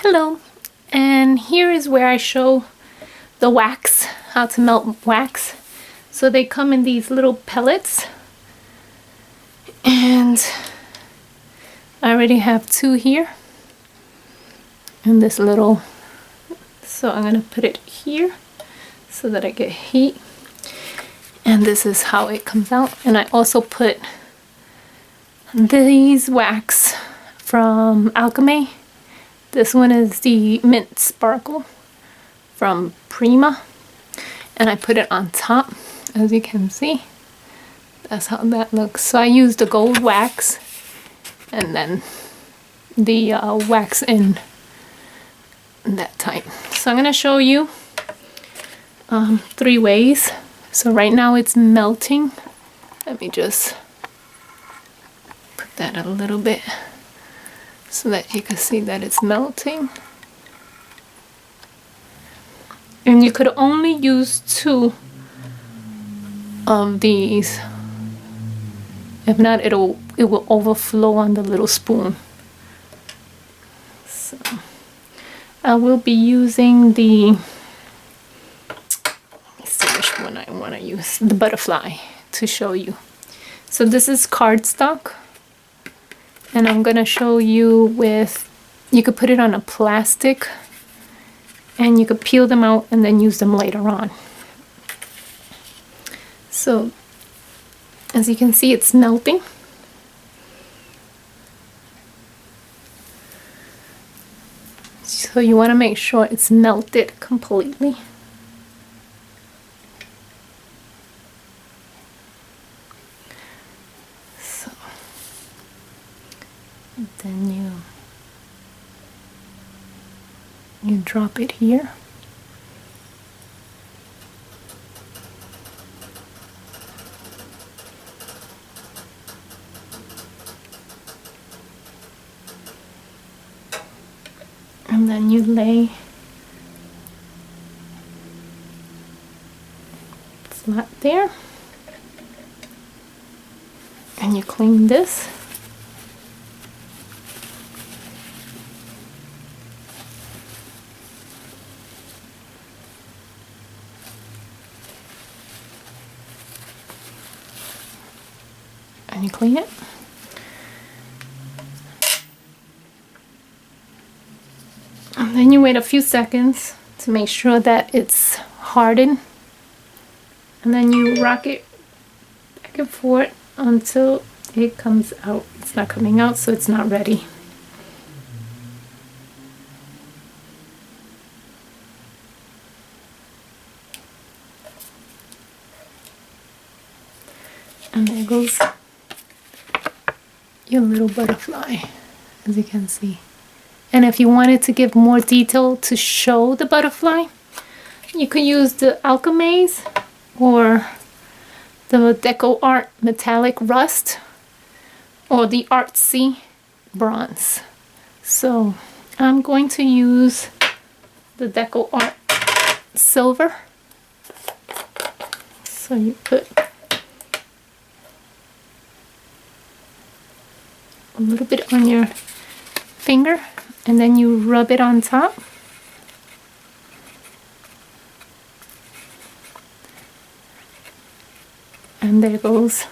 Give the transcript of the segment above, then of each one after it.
Hello, and here is where I show the wax, how to melt wax. So they come in these little pellets, and I already have two here in this little, so I'm gonna put it here so that I get heat, and this is how it comes out. And I also put these wax from Alchemy. This one is the Mint Sparkle from Prima, and I put it on top, as you can see. That's how that looks. So I used the gold wax and then the wax in that type. So I'm going to show you 3 ways. So right now it's melting. Let me just put that a little bit so that you can see that it's melting. And you could only use 2 of these. If not, it will overflow on the little spoon. So I will be using the, let me see which one I want to use, the butterfly, to show you. So this is cardstock, and I'm gonna show you with, you could put it on a plastic and you could peel them out and then use them later on. So as you can see, it's melting. So you want to make sure it's melted completely. So then you drop it here. And then you lay flat there, and you clean this. And you clean it. And then you wait a few seconds to make sure that it's hardened. And then you rock it back and forth until it comes out. It's not coming out, so it's not ready. And there goes your little butterfly, as you can see. And if you wanted to give more detail to show the butterfly, you could use the Alchemaze or the Deco Art Metallic Rust or the Artsy Bronze. So I'm going to use the Deco Art Silver. So you put a little bit on your finger, and then you rub it on top. And there goes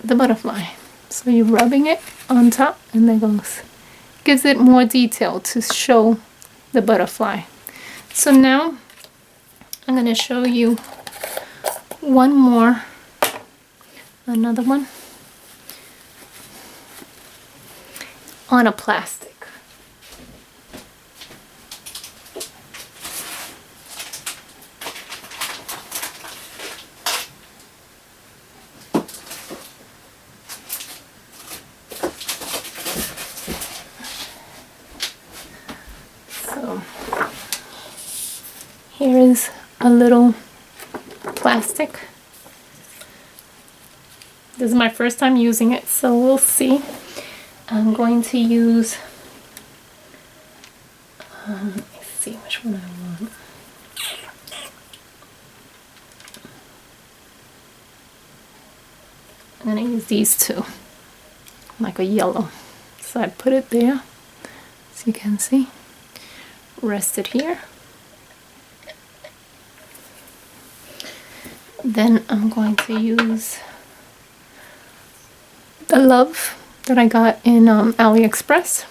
the butterfly. So you're rubbing it on top, and there goes. Gives it more detail to show the butterfly. So now I'm going to show you one more, another one on a plastic. So here is a little plastic. This is my first time using it, so we'll see. I'm going to use, let's see which one I want. I'm going to use these two, like a yellow. So I put it there, as you can see, rest it here. Then I'm going to use the Love that I got in AliExpress.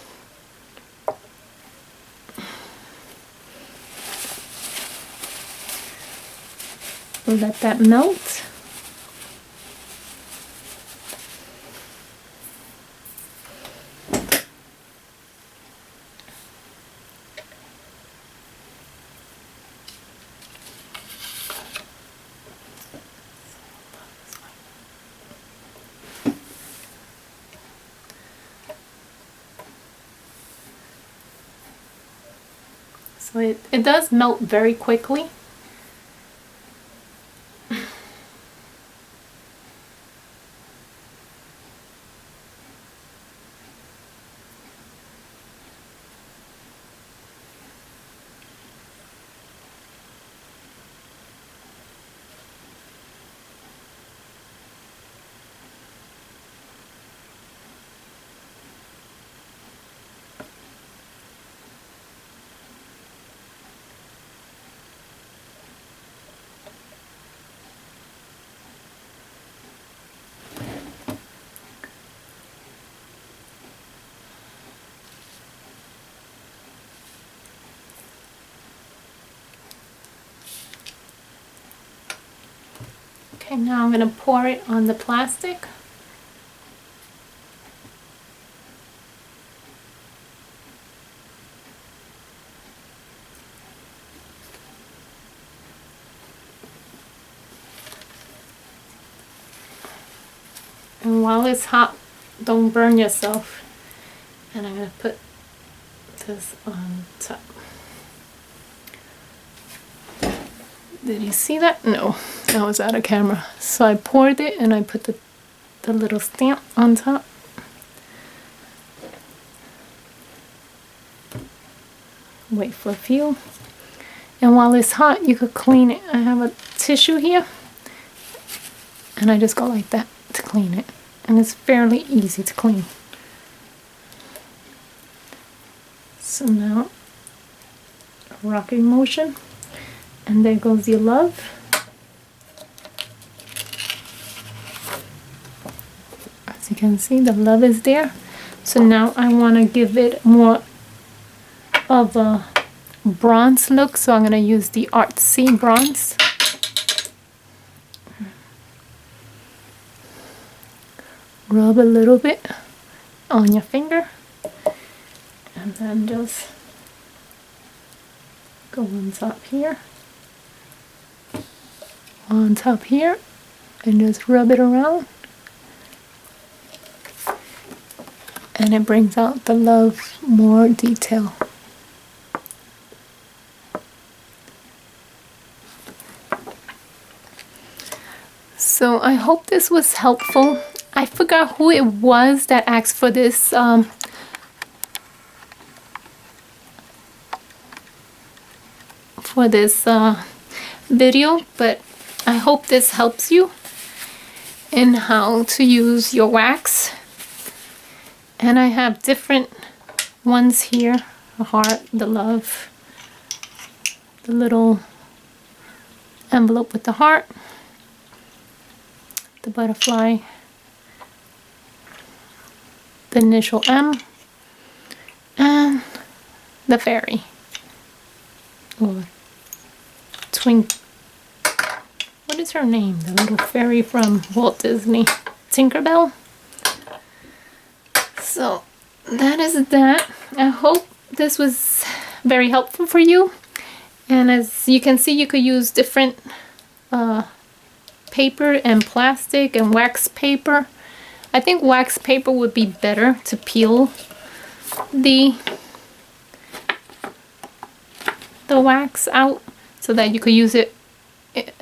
Let that melt. So it does melt very quickly. Okay, now I'm going to pour it on the plastic. And while it's hot, don't burn yourself. And I'm going to put this on top. Did you see that? No, that was out of camera. So I poured it and I put the little stamp on top. Wait for a few. And while it's hot, you could clean it. I have a tissue here. And I just go like that to clean it. And it's fairly easy to clean. So now, rocking motion. And there goes your Love. As you can see, the Love is there. So now I want to give it more of a bronze look. So I'm going to use the Artsy bronze. Rub a little bit on your finger. And then just go on top here. On top here, and just rub it around, and it brings out the Love more detail. So I hope this was helpful. I forgot who it was that asked for this video, but I hope this helps you in how to use your wax. And I have different ones here. The heart, the Love, the little envelope with the heart, the butterfly, the initial M, and the fairy, or what is her name? The little fairy from Walt Disney, Tinkerbell. So that is that. I hope this was very helpful for you. And as you can see, you could use different paper and plastic and wax paper. I think wax paper would be better to peel the wax out so that you could use it,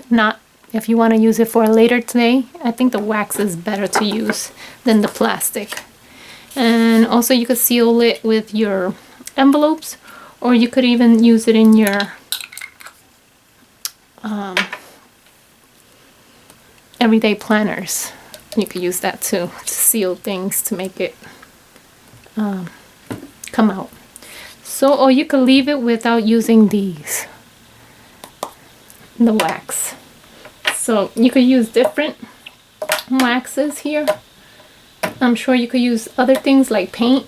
not if you want to use it for a later day. I think the wax is better to use than the plastic. And also you could seal it with your envelopes, or you could even use it in your everyday planners. You could use that too, to seal things, to make it come out. So, or you could leave it without using these, the wax. So you could use different waxes here. I'm sure you could use other things like paint.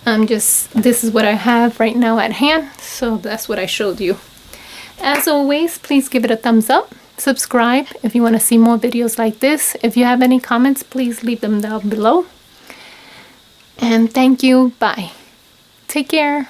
This is what I have right now at hand, so that's what I showed you. As always, please give it a thumbs up. Subscribe if you want to see more videos like this. If you have any comments, please leave them down below. And thank you. Bye. Take care.